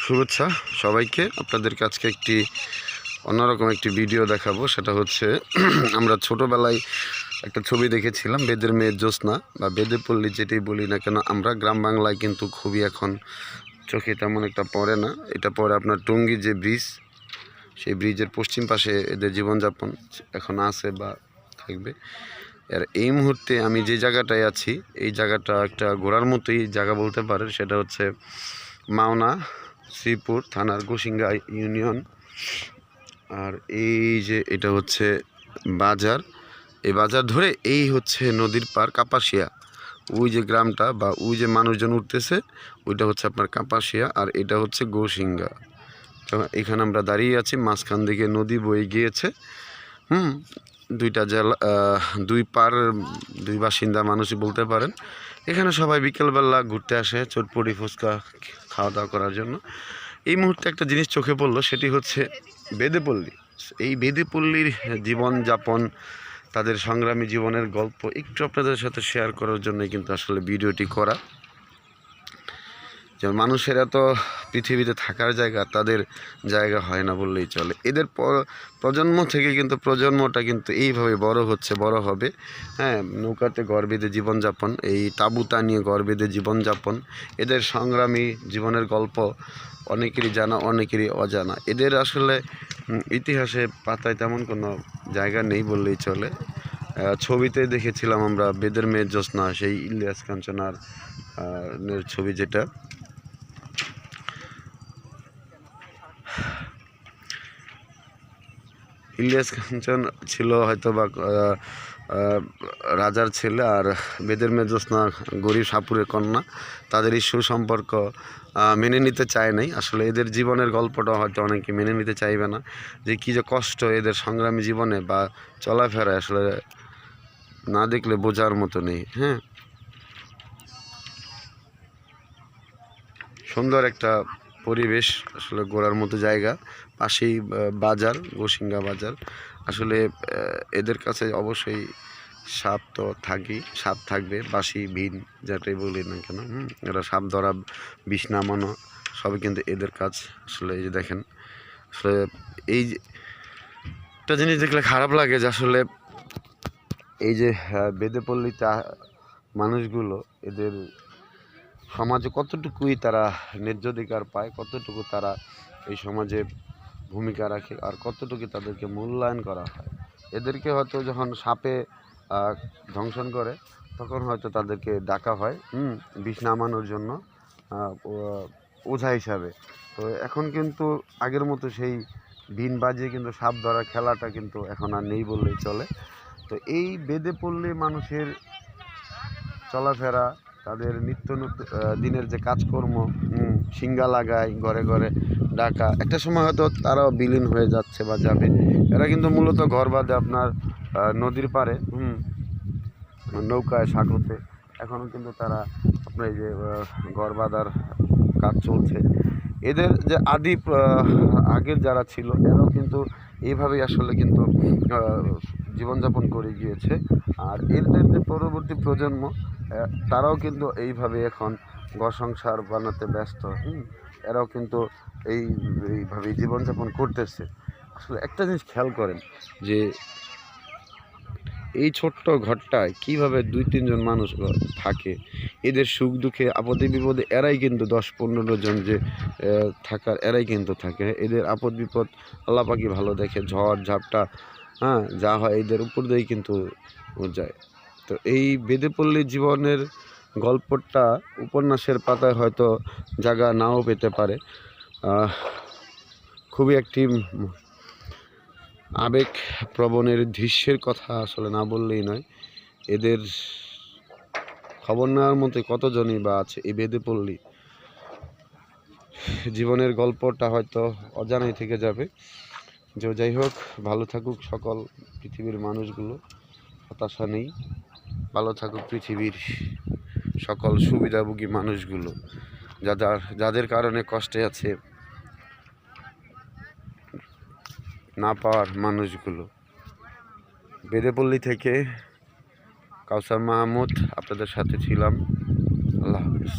শুভেচ্ছা সবাইকে। আপনাদেরকে আজকে একটি অন্যরকম একটি ভিডিও দেখাবো। সেটা হচ্ছে আমরা ছোটোবেলায় একটা ছবি দেখেছিলাম, বেদের মেয়ের জ্যোৎস্না বা বেদে পল্লী যেটাই বলি না কেন আমরা, গ্রাম বাংলায় কিন্তু খুবই এখন চোখে তেমন একটা পড়ে না। এটা পরে আপনার টঙ্গী যে ব্রিজ, সেই ব্রিজের পশ্চিম পাশে এদের জীবনযাপন এখন আছে বা থাকবে। আর এই মুহূর্তে আমি যে জায়গাটায় আছি, এই জায়গাটা একটা ঘোরার মতোই জায়গা বলতে পারেন। সেটা হচ্ছে মাওনা শ্রীপুর থানার গোসিঙ্গা ইউনিয়ন। আর এই যে এটা হচ্ছে বাজার, এই বাজার ধরে এই হচ্ছে নদীর পার কাপাসিয়া। ওই যে গ্রামটা বা ওই যে মানুষজন উঠতেছে, ওইটা হচ্ছে আপনার কাপাসিয়া, আর এটা হচ্ছে গোসিঙ্গা। তো এখানে আমরা দাঁড়িয়ে আছি, মাঝখান দিকে নদী বয়ে গিয়েছে। দুইটা জেলা, দুই পার দুই বাসিন্দা মানুষই বলতে পারেন। এখানে সবাই বিকেলবেলা ঘুরতে আসে, চটপটি ফুচকা খাওয়া দাওয়া করার জন্য। এই মুহূর্তে একটা জিনিস চোখে পড়লো, সেটি হচ্ছে বেদেপল্লী। এই বেদেপল্লীর জীবনযাপন, তাদের সংগ্রামী জীবনের গল্প একটু আপনাদের সাথে শেয়ার করার জন্যই কিন্তু আসলে ভিডিওটি করা। যে মানুষেরা তো পৃথিবীতে থাকার জায়গা, তাদের জায়গা হয় না বললেই চলে। এদের প্রজন্ম থেকে কিন্তু প্রজন্মটা কিন্তু এইভাবে বড় হচ্ছে, বড় হবে। হ্যাঁ, নৌকাতে ঘর বেঁধে জীবনযাপন, এই তাঁবুতা নিয়ে ঘর বেঁধে জীবনযাপন, এদের সংগ্রামী জীবনের গল্প অনেকেরই জানা, অনেকেরই অজানা। এদের আসলে ইতিহাসে পাতায় তেমন কোনো জায়গা নেই বললেই চলে। ছবিতে দেখেছিলাম আমরা বেদের মেয়ের জ্যোৎস্না, সেই ইলিয়াস কাঞ্চনার ছবি, যেটা ইলিয়াস কাঞ্চন ছিল হয়তো বা রাজার ছেলে, আর বেদের মেয়ে জ্যোৎস্না গরিব সাপুরের কন্যা। তাদের এই সুসম্পর্ক মেনে নিতে চায় নাই। আসলে এদের জীবনের গল্পটা হয়তো অনেকে মেনে নিতে চাইবে না, যে কী যে কষ্ট এদের সংগ্রামী জীবনে বা চলাফেরায়, আসলে না দেখলে বোঝার মতো নেই। হ্যাঁ, সুন্দর একটা পরিবেশ, আসলে ঘোরার মতো জায়গা। পাশেই বাজার, গোসিঙ্গা বাজার। আসলে এদের কাছে অবশ্যই সাপ তো সাপ থাকবে, বাঁশি ভিন যেটাই বলি না কেন, এরা সাপ ধরা, বিষ নামানো সবই কিন্তু এদের কাজ। আসলে এই যে দেখেন, আসলে এই একটা জিনিস দেখলে খারাপ লাগে যে আসলে এই যে বেদেপল্লীতে মানুষগুলো, এদের সমাজে কতটুকুই তারা ন্যায্য অধিকার পায়, কতটুকু তারা এই সমাজে ভূমিকা রাখে, আর কতটুকু তাদেরকে মূল্যায়ন করা হয়। এদেরকে হয়তো যখন সাপে ধ্বংসন করে, তখন হয়তো তাদেরকে ডাকা হয় বিষ নামানোর জন্য, ওঝা হিসাবে। তো এখন কিন্তু আগের মতো সেই বিন বাজিয়ে কিন্তু সাপ ধরা খেলাটা কিন্তু এখন আর নেই বললেই চলে। তো এই বেদেপল্লী মানুষের চলাফেরা, তাদের নিত্য দিনের যে কাজকর্ম, সিঙ্গা লাগায়, ঘরে ঘরে ডাকা, একটা সময় হয়তো তারাও বিলীন হয়ে যাচ্ছে বা যাবে। এরা কিন্তু মূলত ঘর বাঁধে আপনার নদীর পাড়ে, নৌকায়, সাঁকোতে। এখনও কিন্তু তারা আপনার এই যে ঘর বাঁধার কাজ চলছে। এদের যে আগের যারা ছিল, এরাও কিন্তু এইভাবেই আসলে কিন্তু জীবনযাপন করে গিয়েছে। আর এদের যে পরবর্তী প্রজন্ম, তারাও কিন্তু এইভাবে এখন ঘর সংসার বানাতে ব্যস্ত। এরাও কিন্তু এইভাবেই জীবনযাপন করতেছে। আসলে একটা জিনিস খেয়াল করেন, যে এই ছোট্ট ঘরটায় কীভাবে 2-3 জন মানুষ থাকে। এদের সুখ দুঃখে, আপদে বিপদে এরাই কিন্তু 10-15 জন যে থাকার, এরাই কিন্তু থাকে। এদের আপদ বিপদ আল্লাহ পাকি ভালো দেখে, ঝড় ঝাপটা যা হয় এদের উপর দিয়েই কিন্তু যায়। তো এই বেদেপল্লী জীবনের গল্পটা উপন্যাসের পাতায় হয়তো জায়গা নাও পেতে পারে। খুবই একটি আবেগ প্রবণের দৃশ্যের কথা আসলে না বললেই নয়। এদের খবর নেওয়ার মতো কতজনই বা আছে এই বেদেপল্লী জীবনের গল্পটা হয়তো অজানাই থেকে যাবে। যে যাই হোক, ভালো থাকুক সকল পৃথিবীর মানুষগুলো, হতাশা নেই। ভালো থাকুক পৃথিবীর সকল সুবিধাভোগী মানুষগুলো, যাদের কারণে কষ্টে আছে না পাওয়ার মানুষগুলো। বেদেপল্লী থেকে কাউসার মাহমুদ আপনাদের সাথে ছিলাম। আল্লাহ হাফিজ।